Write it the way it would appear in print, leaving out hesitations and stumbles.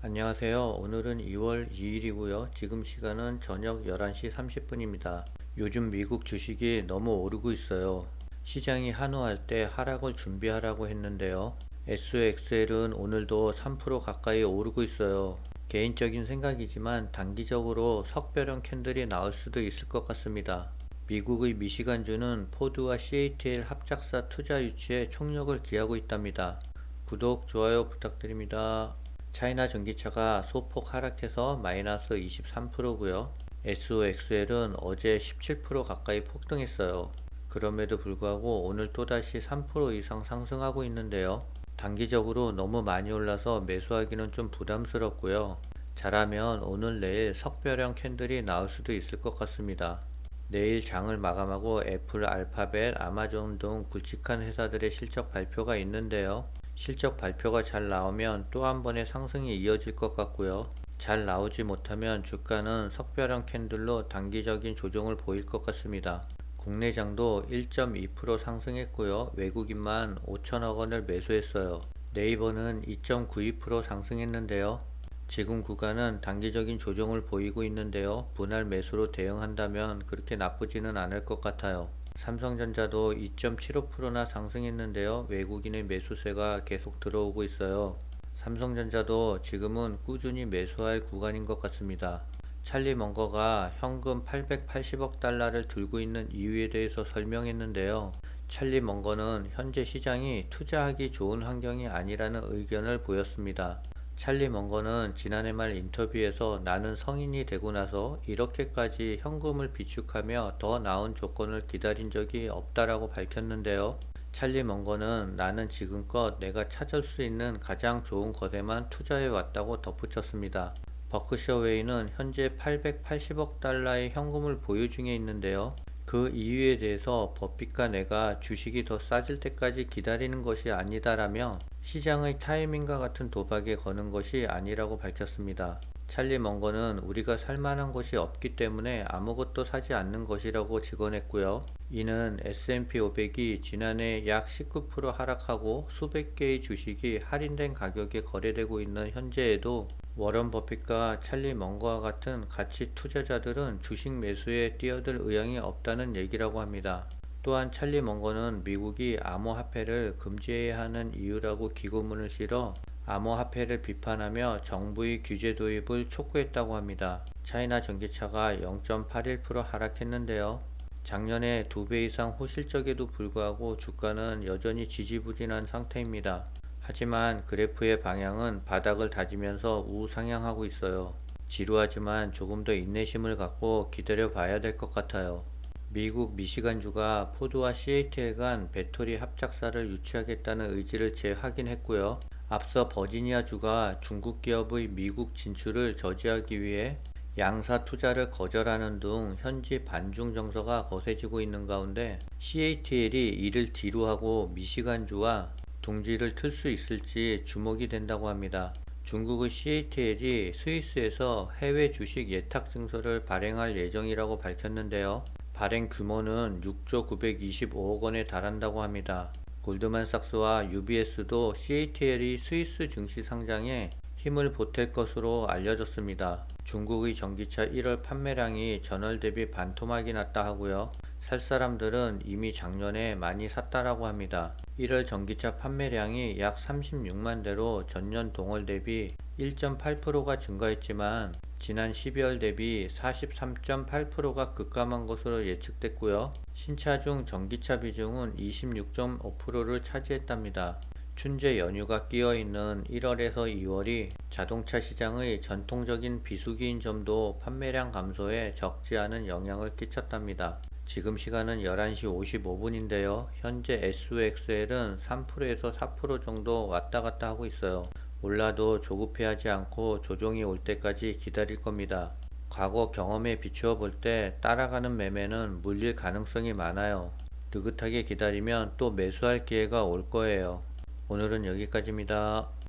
안녕하세요. 오늘은 2월 2일이고요. 지금 시간은 저녁 11시 30분입니다. 요즘 미국 주식이 너무 오르고 있어요. 시장이 한호할 때 하락을 준비하라고 했는데요. SOXL은 오늘도 3% 가까이 오르고 있어요. 개인적인 생각이지만 단기적으로 석별형 캔들이 나올 수도 있을 것 같습니다. 미국의 미시간주는 포드와 CATL 합작사 투자 유치에 총력을 기하고 있답니다. 구독, 좋아요 부탁드립니다. 차이나 전기차가 소폭 하락해서 마이너스 23%고요. SOXL은 어제 17% 가까이 폭등했어요. 그럼에도 불구하고 오늘 또다시 3% 이상 상승하고 있는데요. 단기적으로 너무 많이 올라서 매수하기는 좀 부담스럽고요. 잘하면 오늘 내일 석별형 캔들이 나올 수도 있을 것 같습니다. 내일 장을 마감하고 애플, 알파벳, 아마존 등 굵직한 회사들의 실적 발표가 있는데요. 실적 발표가 잘 나오면 또 한 번의 상승이 이어질 것 같고요. 잘 나오지 못하면 주가는 석별형 캔들로 단기적인 조정을 보일 것 같습니다. 국내장도 1.2% 상승했고요. 외국인만 5천억 원을 매수했어요. 네이버는 2.92% 상승했는데요. 지금 구간은 단기적인 조정을 보이고 있는데요. 분할 매수로 대응한다면 그렇게 나쁘지는 않을 것 같아요. 삼성전자도 2.75%나 상승했는데요. 외국인의 매수세가 계속 들어오고 있어요. 삼성전자도 지금은 꾸준히 매수할 구간인 것 같습니다. 찰리 먼거가 현금 880억 달러를 들고 있는 이유에 대해서 설명했는데요. 찰리 먼거는 현재 시장이 투자하기 좋은 환경이 아니라는 의견을 보였습니다. 찰리 먼거는 지난해 말 인터뷰에서 나는 성인이 되고 나서 이렇게까지 현금을 비축하며 더 나은 조건을 기다린 적이 없다라고 밝혔는데요. 찰리 먼거는 나는 지금껏 내가 찾을 수 있는 가장 좋은 것에만 투자해 왔다고 덧붙였습니다. 버크셔 웨이는 현재 880억 달러의 현금을 보유 중에 있는데요. 그 이유에 대해서 버핏과 내가 주식이 더 싸질 때까지 기다리는 것이 아니다라며 시장의 타이밍과 같은 도박에 거는 것이 아니라고 밝혔습니다. 찰리 먼거는 우리가 살만한 것이 없기 때문에 아무것도 사지 않는 것이라고 직언했고요. 이는 S&P 500이 지난해 약 19% 하락하고 수백 개의 주식이 할인된 가격에 거래되고 있는 현재에도 워런 버핏과 찰리 먼거와 같은 가치 투자자들은 주식 매수에 뛰어들 의향이 없다는 얘기라고 합니다. 또한 찰리 먼거는 미국이 암호화폐를 금지해야 하는 이유라고 기고문을 실어 암호화폐를 비판하며 정부의 규제 도입을 촉구했다고 합니다. 차이나 전기차가 0.81% 하락했는데요. 작년에 2배 이상 호실적에도 불구하고 주가는 여전히 지지부진한 상태입니다. 하지만 그래프의 방향은 바닥을 다지면서 우상향하고 있어요. 지루하지만 조금 더 인내심을 갖고 기다려 봐야 될 것 같아요. 미국 미시간주가 포드와 CATL 간 배터리 합작사를 유치하겠다는 의지를 재확인했고요. 앞서 버지니아주가 중국 기업의 미국 진출을 저지하기 위해 양사 투자를 거절하는 등 현지 반중 정서가 거세지고 있는 가운데 CATL이 이를 뒤로하고 미시간주와 둥지를 틀 수 있을지 주목이 된다고 합니다. 중국의 CATL이 스위스에서 해외 주식 예탁 증서를 발행할 예정이라고 밝혔는데요. 발행 규모는 6조 925억 원에 달한다고 합니다. 골드만삭스와 UBS도 CATL이 스위스 증시 상장에 힘을 보탤 것으로 알려졌습니다. 중국의 전기차 1월 판매량이 전월 대비 반토막이 났다 하고요. 살 사람들은 이미 작년에 많이 샀다라고 합니다. 1월 전기차 판매량이 약 36만 대로 전년 동월 대비 1.8%가 증가했지만 지난 12월 대비 43.8%가 급감한 것으로 예측됐고요. 신차 중 전기차 비중은 26.5%를 차지했답니다. 춘제 연휴가 끼어있는 1월에서 2월이 자동차 시장의 전통적인 비수기인 점도 판매량 감소에 적지 않은 영향을 끼쳤답니다. 지금 시간은 11시 55분인데요. 현재 SOXL은 3%에서 4% 정도 왔다 갔다 하고 있어요. 올라도 조급해하지 않고 조정이 올 때까지 기다릴 겁니다. 과거 경험에 비추어 볼 때 따라가는 매매는 물릴 가능성이 많아요. 느긋하게 기다리면 또 매수할 기회가 올 거예요. 오늘은 여기까지입니다.